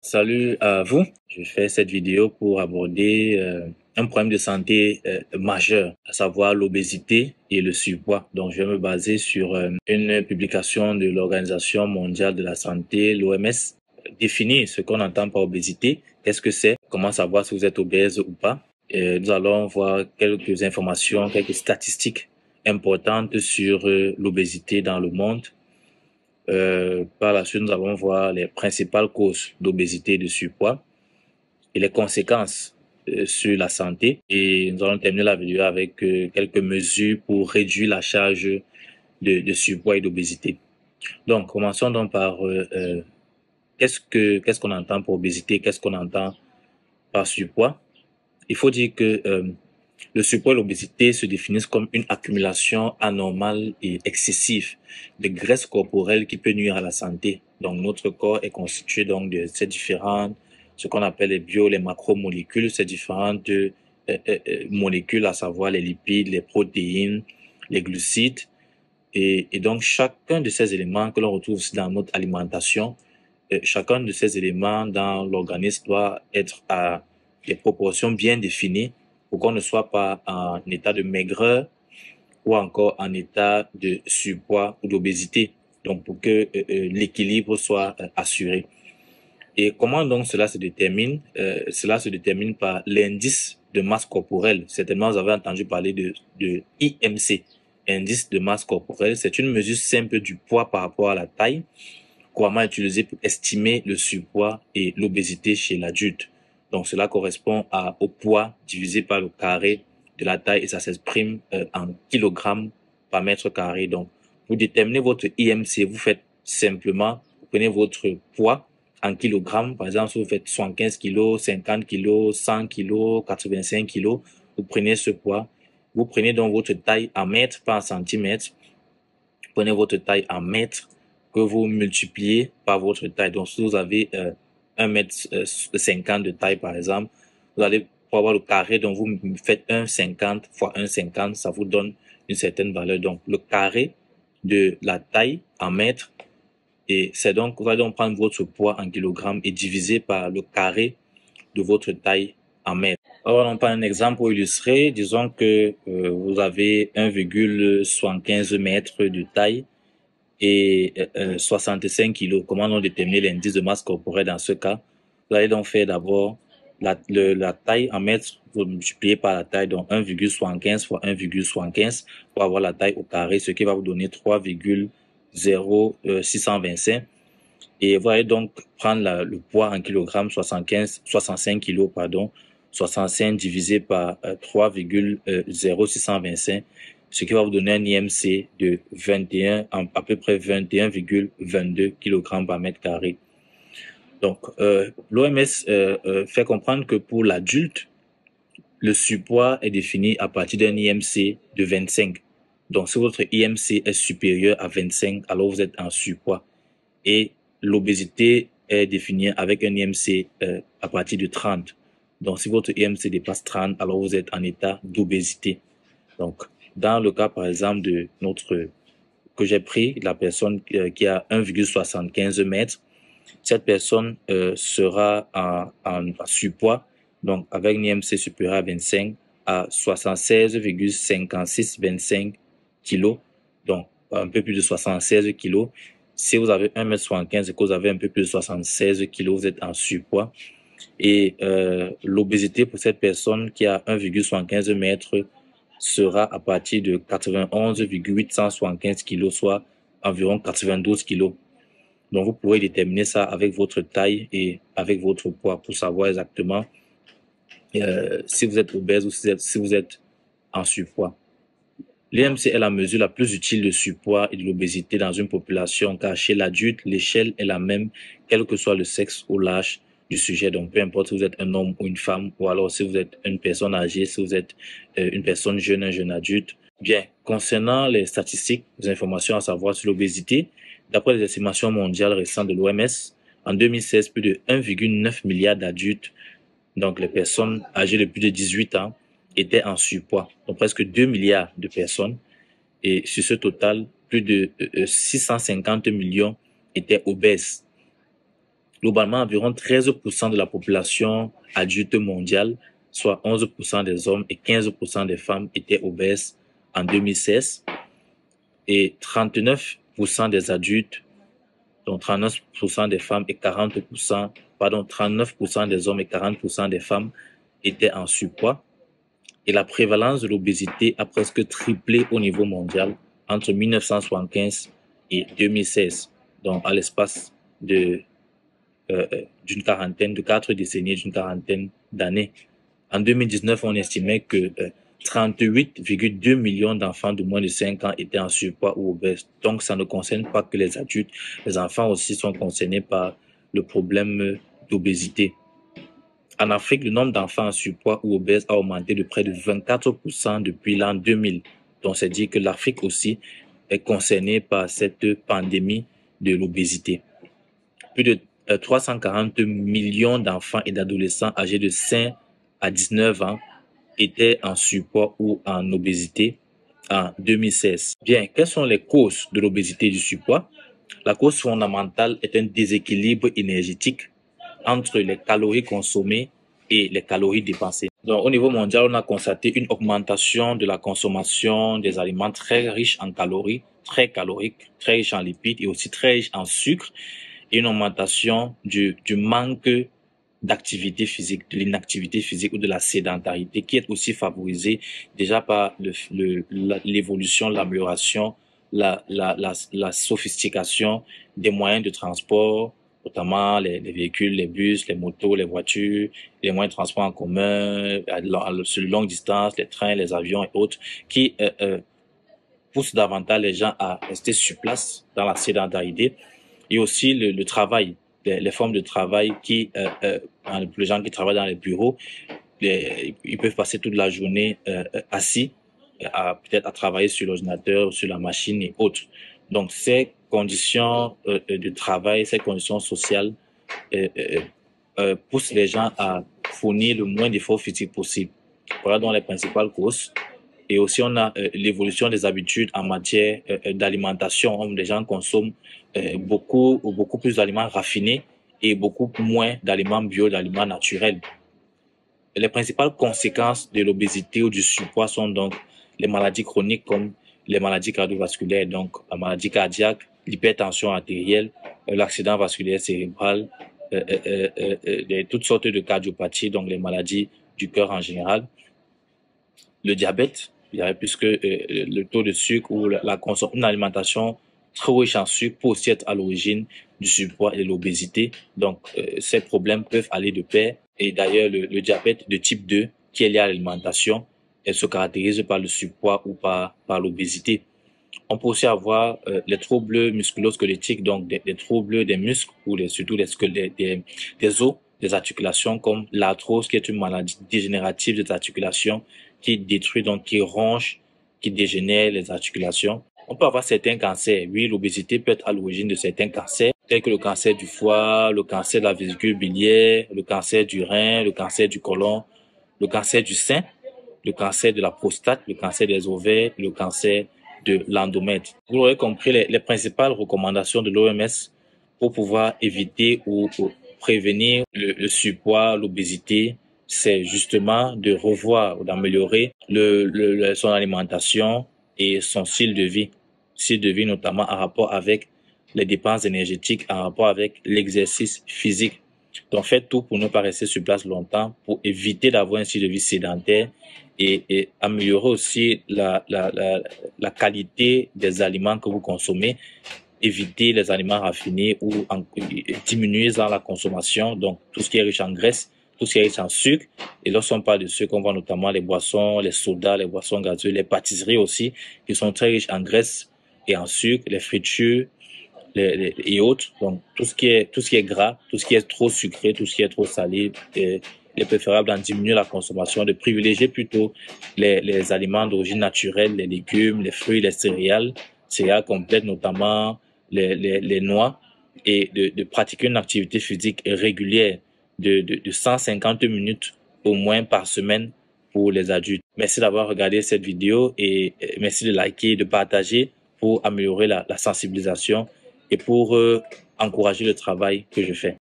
Salut à vous. Je fais cette vidéo pour aborder un problème de santé majeur, à savoir l'obésité et le surpoids. Donc, je vais me baser sur une publication de l'Organisation mondiale de la santé, l'OMS, définir ce qu'on entend par obésité, qu'est-ce que c'est, comment savoir si vous êtes obèse ou pas. Nous allons voir quelques informations, quelques statistiques importantes sur l'obésité dans le monde. Par la suite, nous allons voir les principales causes d'obésité et de surpoids et les conséquences sur la santé. Et nous allons terminer la vidéo avec quelques mesures pour réduire la charge de surpoids et d'obésité. Donc, commençons donc par qu'est-ce qu'on entend par obésité, qu'est-ce qu'on entend par surpoids. Il faut dire que le surpoids et l'obésité se définissent comme une accumulation anormale et excessive de graisse corporelle qui peut nuire à la santé. Donc, notre corps est constitué donc de ces différentes, ce qu'on appelle les macromolécules, ces différentes molécules, à savoir les lipides, les protéines, les glucides. Et donc, chacun de ces éléments que l'on retrouve aussi dans notre alimentation, chacun de ces éléments dans l'organisme doit être à des proportions bien définies pour qu'on ne soit pas en état de maigreur ou encore en état de surpoids ou d'obésité. Donc, pour que l'équilibre soit assuré. Et comment donc cela se détermine? Cela se détermine par l'indice de masse corporelle. Certainement, vous avez entendu parler de IMC, indice de masse corporelle. C'est une mesure simple du poids par rapport à la taille, couramment utilisée pour estimer le surpoids et l'obésité chez l'adulte. Donc, cela correspond au poids divisé par le carré de la taille et ça s'exprime en kilogrammes par mètre carré. Donc, pour déterminer votre IMC, vous faites simplement, vous prenez votre poids en kilogrammes. Par exemple, si vous faites 75 kilos, 50 kilos, 100 kilos, 85 kilos, vous prenez ce poids. Vous prenez donc votre taille en mètres, pas en centimètres. Vous prenez votre taille en mètres que vous multipliez par votre taille. Donc, si vous avez 1,50 m de taille, par exemple, vous allez pour avoir le carré, donc vous faites 1,50 fois 1,50, ça vous donne une certaine valeur. Donc, le carré de la taille en mètres, et c'est donc, vous allez donc prendre votre poids en kilogrammes et diviser par le carré de votre taille en mètres. Alors, on prend un exemple pour illustrer. Disons que vous avez 1,75 mètres de taille et 65 kilos. Comment on détermine l'indice de masse corporelle dans ce cas? Vous allez donc faire d'abord la taille en mètres, vous multipliez par la taille, donc 1,75 fois 1,75 pour avoir la taille au carré, ce qui va vous donner 3,0625. Et vous allez donc prendre le poids en kilogrammes, 65 kilos, pardon, 65 divisé par 3,0625, ce qui va vous donner un IMC de 21, à peu près 21,22 kg par mètre carré. Donc, l'OMS fait comprendre que pour l'adulte, le surpoids est défini à partir d'un IMC de 25. Donc, si votre IMC est supérieur à 25, alors vous êtes en surpoids. Et l'obésité est définie avec un IMC à partir de 30. Donc, si votre IMC dépasse 30, alors vous êtes en état d'obésité. Donc, dans le cas, par exemple, que j'ai pris, la personne qui a 1,75 mètres, cette personne sera en surpoids, donc avec un IMC supérieur à 25, à 76,5625 kilos, donc un peu plus de 76 kilos. Si vous avez 1,75 m et que vous avez un peu plus de 76 kilos, vous êtes en surpoids. Et l'obésité pour cette personne qui a 1,75 mètres sera à partir de 91,875 kilos, soit environ 92 kilos. Donc, vous pourrez déterminer ça avec votre taille et avec votre poids pour savoir exactement si vous êtes obèse ou si vous êtes en surpoids. L'IMC est la mesure la plus utile de surpoids et de l'obésité dans une population, car chez l'adulte, l'échelle est la même, quel que soit le sexe ou l'âge du sujet. Donc, peu importe si vous êtes un homme ou une femme, ou alors si vous êtes une personne âgée, si vous êtes une personne jeune, un jeune adulte. Bien, concernant les statistiques, les informations à savoir sur l'obésité, d'après les estimations mondiales récentes de l'OMS, en 2016, plus de 1,9 milliard d'adultes, donc les personnes âgées de plus de 18 ans, étaient en surpoids, donc presque 2 milliards de personnes. Et sur ce total, plus de 650 millions étaient obèses. Globalement, environ 13% de la population adulte mondiale, soit 11% des hommes et 15% des femmes, étaient obèses en 2016. Et 39% des adultes, donc 39% des femmes et 39% des hommes et 40% des femmes étaient en surpoids. Et la prévalence de l'obésité a presque triplé au niveau mondial entre 1975 et 2016, donc à l'espace d'une quarantaine, de 4 décennies, d'une quarantaine d'années. En 2019, on estimait que 38,2 millions d'enfants de moins de 5 ans étaient en surpoids ou obèses. Donc, ça ne concerne pas que les adultes. Les enfants aussi sont concernés par le problème d'obésité. En Afrique, le nombre d'enfants en surpoids ou obèses a augmenté de près de 24% depuis l'an 2000. Donc, c'est dire que l'Afrique aussi est concernée par cette pandémie de l'obésité. Plus de 340 millions d'enfants et d'adolescents âgés de 5 à 19 ans étaient en surpoids ou en obésité en 2016. Bien, quelles sont les causes de l'obésité et du surpoids? La cause fondamentale est un déséquilibre énergétique entre les calories consommées et les calories dépensées. Donc, au niveau mondial, on a constaté une augmentation de la consommation des aliments très riches en calories, très caloriques, très riches en lipides et aussi très riches en sucre, et une augmentation du manque d'activité physique, de l'inactivité physique ou de la sédentarité, qui est aussi favorisée déjà par l'évolution, l'amélioration, la sophistication des moyens de transport, notamment les véhicules, les bus, les motos, les voitures, les moyens de transport en commun, sur longue distance, les trains, les avions et autres, qui poussent davantage les gens à rester sur place dans la sédentarité, et aussi le travail, les formes de travail qui, les gens qui travaillent dans les bureaux, ils peuvent passer toute la journée assis, peut-être à travailler sur l'ordinateur, sur la machine et autres. Donc, ces conditions de travail, ces conditions sociales poussent les gens à fournir le moins d'efforts physiques possible. Voilà donc les principales causes. Et aussi, on a l'évolution des habitudes en matière d'alimentation. Les gens consomment beaucoup plus d'aliments raffinés et beaucoup moins d'aliments bio, d'aliments naturels. Les principales conséquences de l'obésité ou du surpoids sont donc les maladies chroniques comme les maladies cardiovasculaires, donc la maladie cardiaque, l'hypertension artérielle, l'accident vasculaire cérébral, toutes sortes de cardiopathies, donc les maladies du cœur en général, le diabète, puisque le taux de sucre ou une alimentation trop riche en sucre peut aussi être à l'origine du surpoids et de l'obésité. Donc, ces problèmes peuvent aller de pair. Et d'ailleurs, le diabète de type 2, qui est lié à l'alimentation, elle se caractérise par le surpoids ou par l'obésité. On peut aussi avoir les troubles musculo-squelettiques, donc des troubles des muscles ou surtout des os, des articulations, comme l'arthrose, qui est une maladie dégénérative des articulations qui détruit, donc qui ronge, qui dégénère les articulations. On peut avoir certains cancers. Oui, l'obésité peut être à l'origine de certains cancers, tels que le cancer du foie, le cancer de la vésicule biliaire, le cancer du rein, le cancer du côlon, le cancer du sein, le cancer de la prostate, le cancer des ovaires, le cancer de l'endomètre. Vous l'aurez compris, les principales recommandations de l'OMS pour pouvoir éviter ou prévenir le surpoids, l'obésité, c'est justement de revoir ou d'améliorer son alimentation et son style de vie. Style de vie notamment en rapport avec les dépenses énergétiques, en rapport avec l'exercice physique. Donc, faites tout pour ne pas rester sur place longtemps, pour éviter d'avoir un style de vie sédentaire et améliorer aussi la qualité des aliments que vous consommez. Éviter les aliments raffinés ou diminuer dans la consommation. Donc, tout ce qui est riche en graisse, tout ce qui est riche en sucre. Et lorsqu'on parle de sucre, on voit notamment les boissons, les sodas, les boissons gazeuses, les pâtisseries aussi, qui sont très riches en graisse et en sucre, les fritures, et autres. Donc, tout ce qui est gras, tout ce qui est trop sucré, tout ce qui est trop salé, il est préférable d'en diminuer la consommation, de privilégier plutôt les aliments d'origine naturelle, les légumes, les fruits, les céréales complètes, notamment les noix, et de pratiquer une activité physique régulière de 150 minutes au moins par semaine pour les adultes. Merci d'avoir regardé cette vidéo et merci de liker, de partager pour améliorer la sensibilisation et pour encourager le travail que je fais.